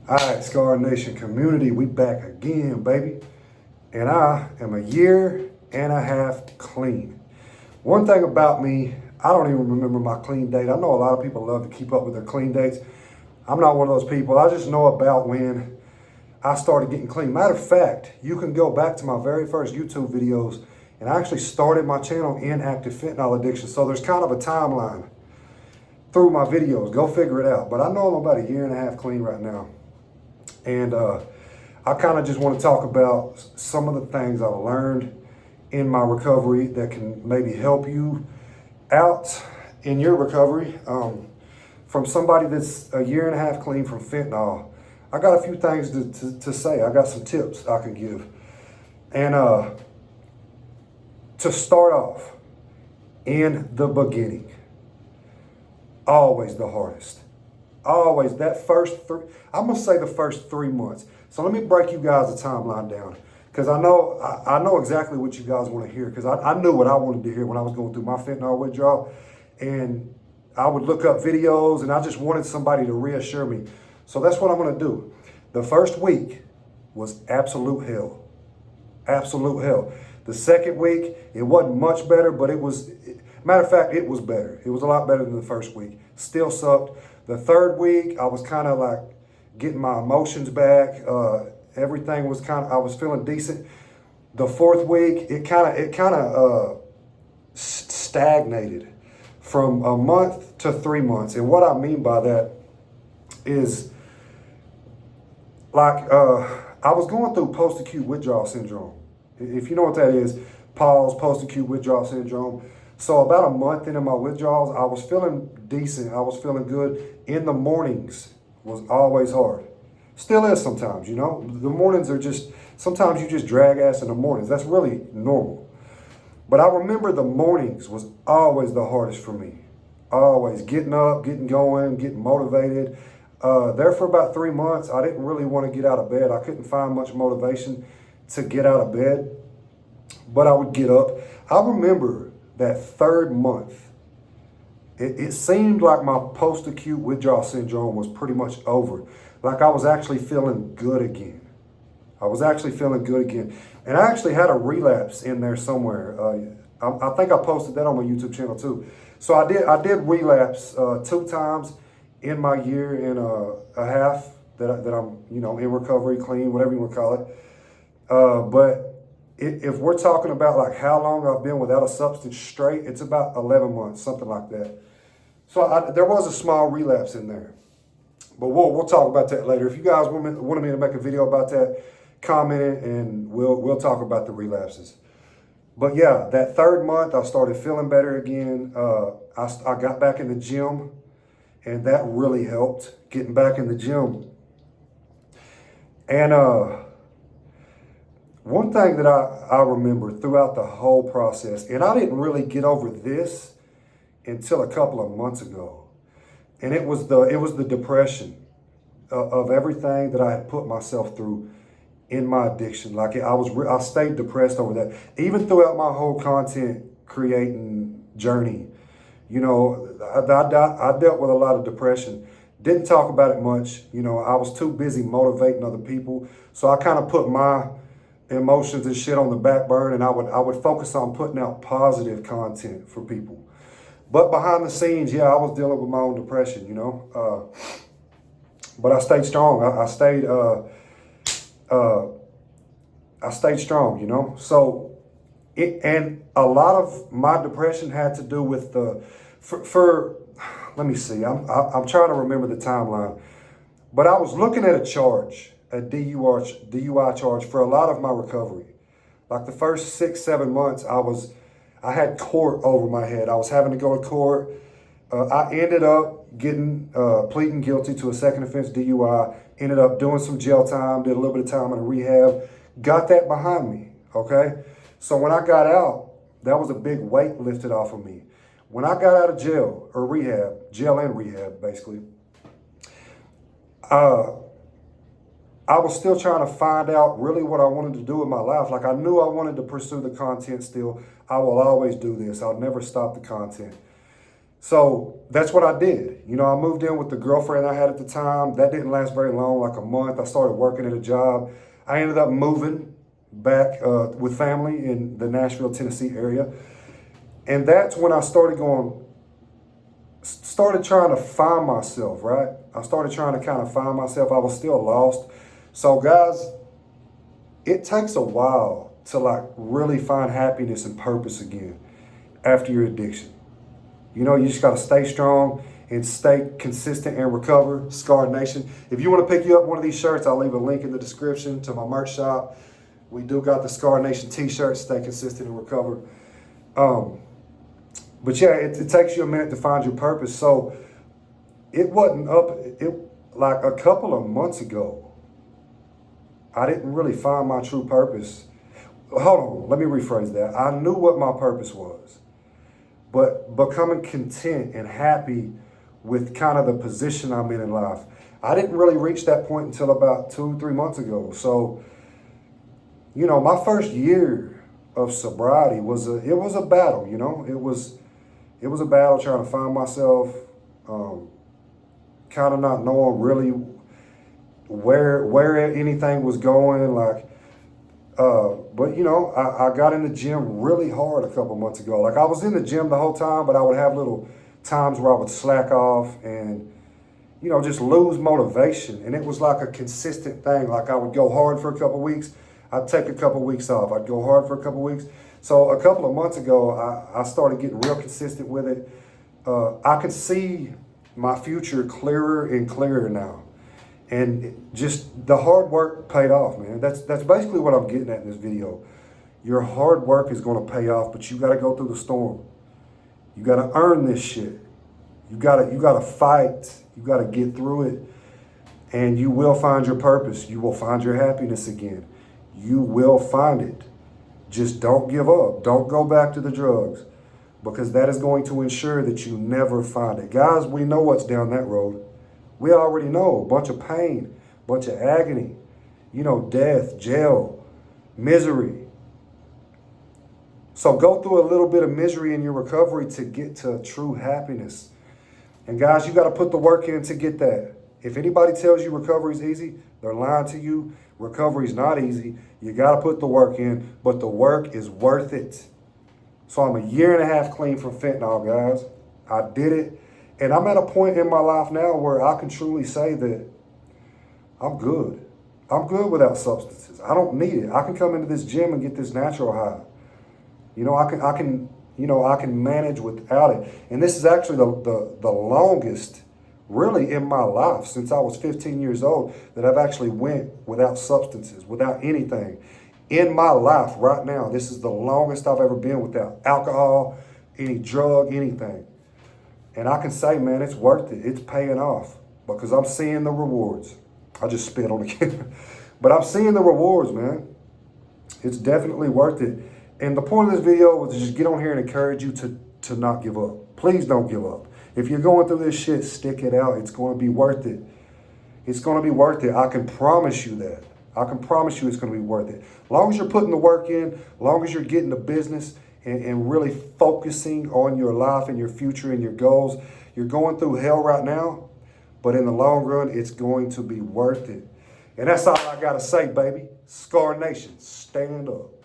All right, Scar Nation community, we back again, baby. And I am a year and a half clean. One thing about me, I don't even remember my clean date. I know a lot of people love to keep up with their clean dates. I'm not one of those people. I just know about when I started getting clean. Matter of fact, you can go back to my very first YouTube videos, and I actually started my channel in active fentanyl addiction. So there's kind of a timeline through my videos. Go figure it out. But I know I'm about a year and a half clean right now. And I kind of just want to talk about some of the things I've learned in my recovery that can maybe help you out in your recovery. From somebody that's a year and a half clean from fentanyl, I got a few things to say. I got some tips I can give. And to start off, in the beginning, always the hardest. Always that first three, I'm gonna say the first 3 months. So let me break you guys a timeline down, because I know exactly what you guys want to hear, because I knew what I wanted to hear when I was going through my fentanyl withdrawal, and I would look up videos and I just wanted somebody to reassure me. So that's what I'm gonna do. The first week was absolute hell. Absolute hell. The second week, it wasn't much better, but matter of fact, it was better. It was a lot better than the first week. Still sucked. The third week, I was kind of like getting my emotions back. Everything was I was feeling decent. The fourth week, it kind of stagnated from a month to 3 months. And what I mean by that is, like, I was going through post-acute withdrawal syndrome. If you know what that is, pause, post-acute withdrawal syndrome. So about a month into my withdrawals, I was feeling decent. I was feeling good. In the mornings was always hard. Still is sometimes, you know. The mornings are just, sometimes you just drag ass in the mornings. That's really normal. But I remember the mornings was always the hardest for me. Always getting up, getting going, getting motivated. There for about 3 months, I didn't really want to get out of bed. I couldn't find much motivation to get out of bed, but I would get up. I remember that third month, it seemed like my post-acute withdrawal syndrome was pretty much over. Like I was actually feeling good again. I was actually feeling good again. And I actually had a relapse in there somewhere. I think I posted that on my YouTube channel too. So I did relapse 2 times in my year and a half that I'm, in recovery, clean, whatever you want to call it. But if we're talking about like how long I've been without a substance straight, it's about 11 months, something like that. So there was a small relapse in there, but we'll talk about that later. If you guys wanted me to make a video about that, comment it and we'll talk about the relapses. But yeah, that third month I started feeling better again. I got back in the gym, and that really helped, getting back in the gym. And one thing that I remember throughout the whole process, and I didn't really get over this until a couple of months ago, and it was the depression of everything that I had put myself through in my addiction. Like I stayed depressed over that, even throughout my whole content creating journey. I dealt with a lot of depression. Didn't talk about it much. I was too busy motivating other people, so I kind of put my emotions and shit on the back burner, and I would focus on putting out positive content for people. But behind the scenes, yeah, I was dealing with my own depression, but I stayed strong. I stayed strong, So and a lot of my depression had to do with let me see. I'm trying to remember the timeline, but I was looking at a DUI charge for a lot of my recovery. Like the first 6-7 months, I had court over my head. I was having to go to court. I ended up pleading guilty to a second offense DUI, ended up doing some jail time, did a little bit of time in a rehab, got that behind me, okay? So when I got out, that was a big weight lifted off of me. When I got out of jail and rehab, basically, I was still trying to find out really what I wanted to do with my life. Like I knew I wanted to pursue the content still. I will always do this. I'll never stop the content. So that's what I did. You know, I moved in with the girlfriend I had at the time. That didn't last very long, like a month. I started working at a job. I ended up moving back with family in the Nashville, Tennessee area. And that's when I started trying to find myself, right? I started trying to kind of find myself. I was still lost. So guys, it takes a while to like really find happiness and purpose again after your addiction. You know, you just got to stay strong and stay consistent and recover. Scar Nation. If you want to pick you up one of these shirts, I'll leave a link in the description to my merch shop. We do got the Scar Nation t-shirts, stay consistent and recover. But yeah, it takes you a minute to find your purpose. So it wasn't like a couple of months ago, I didn't really find my true purpose. Hold on, let me rephrase that. I knew what my purpose was, but becoming content and happy with kind of the position I'm in life, I didn't really reach that point until about 2-3 months ago. So, you know, my first year of sobriety was a battle. You know, it was a battle trying to find myself, kind of not knowing really where anything was going. Like, but you know, I got in the gym really hard a couple months ago. Like I was in the gym the whole time, but I would have little times where I would slack off and, you know, just lose motivation. And it was like a consistent thing. Like I would go hard for a couple weeks. I'd take a couple weeks off. I'd go hard for a couple weeks. So a couple of months ago, I started getting real consistent with it. I could see my future clearer and clearer now. And just the hard work paid off, man. That's basically what I'm getting at in this video. Your hard work is going to pay off, but you got to go through the storm. You got to earn this shit. You got to fight. You got to get through it. And you will find your purpose. You will find your happiness again. You will find it. Just don't give up. Don't go back to the drugs, because that is going to ensure that you never find it. Guys, we know what's down that road. We already know. A bunch of pain, bunch of agony, you know, death, jail, misery. So go through a little bit of misery in your recovery to get to true happiness. And guys, you got to put the work in to get that. If anybody tells you recovery is easy, they're lying to you. Recovery is not easy. You got to put the work in, but the work is worth it. So I'm 1.5 years clean from fentanyl, guys. I did it. And I'm at a point in my life now where I can truly say that I'm good. I'm good without substances. I don't need it. I can come into this gym and get this natural high. You know, I can manage without it. And this is actually the longest really in my life since I was 15 years old that I've actually went without substances, without anything. In my life right now, this is the longest I've ever been without alcohol, any drug, anything. And I can say, man, it's worth it. It's paying off because I'm seeing the rewards. I just spit on the camera. But I'm seeing the rewards, man. It's definitely worth it. And the point of this video was to just get on here and encourage you to not give up. Please don't give up. If you're going through this shit, stick it out. It's going to be worth it. It's going to be worth it. I can promise you that. I can promise you it's going to be worth it. As long as you're putting the work in, as long as you're getting the business and really focusing on your life and your future and your goals, you're going through hell right now, but in the long run, it's going to be worth it. And that's all I got to say, baby. Scar Nation, stand up.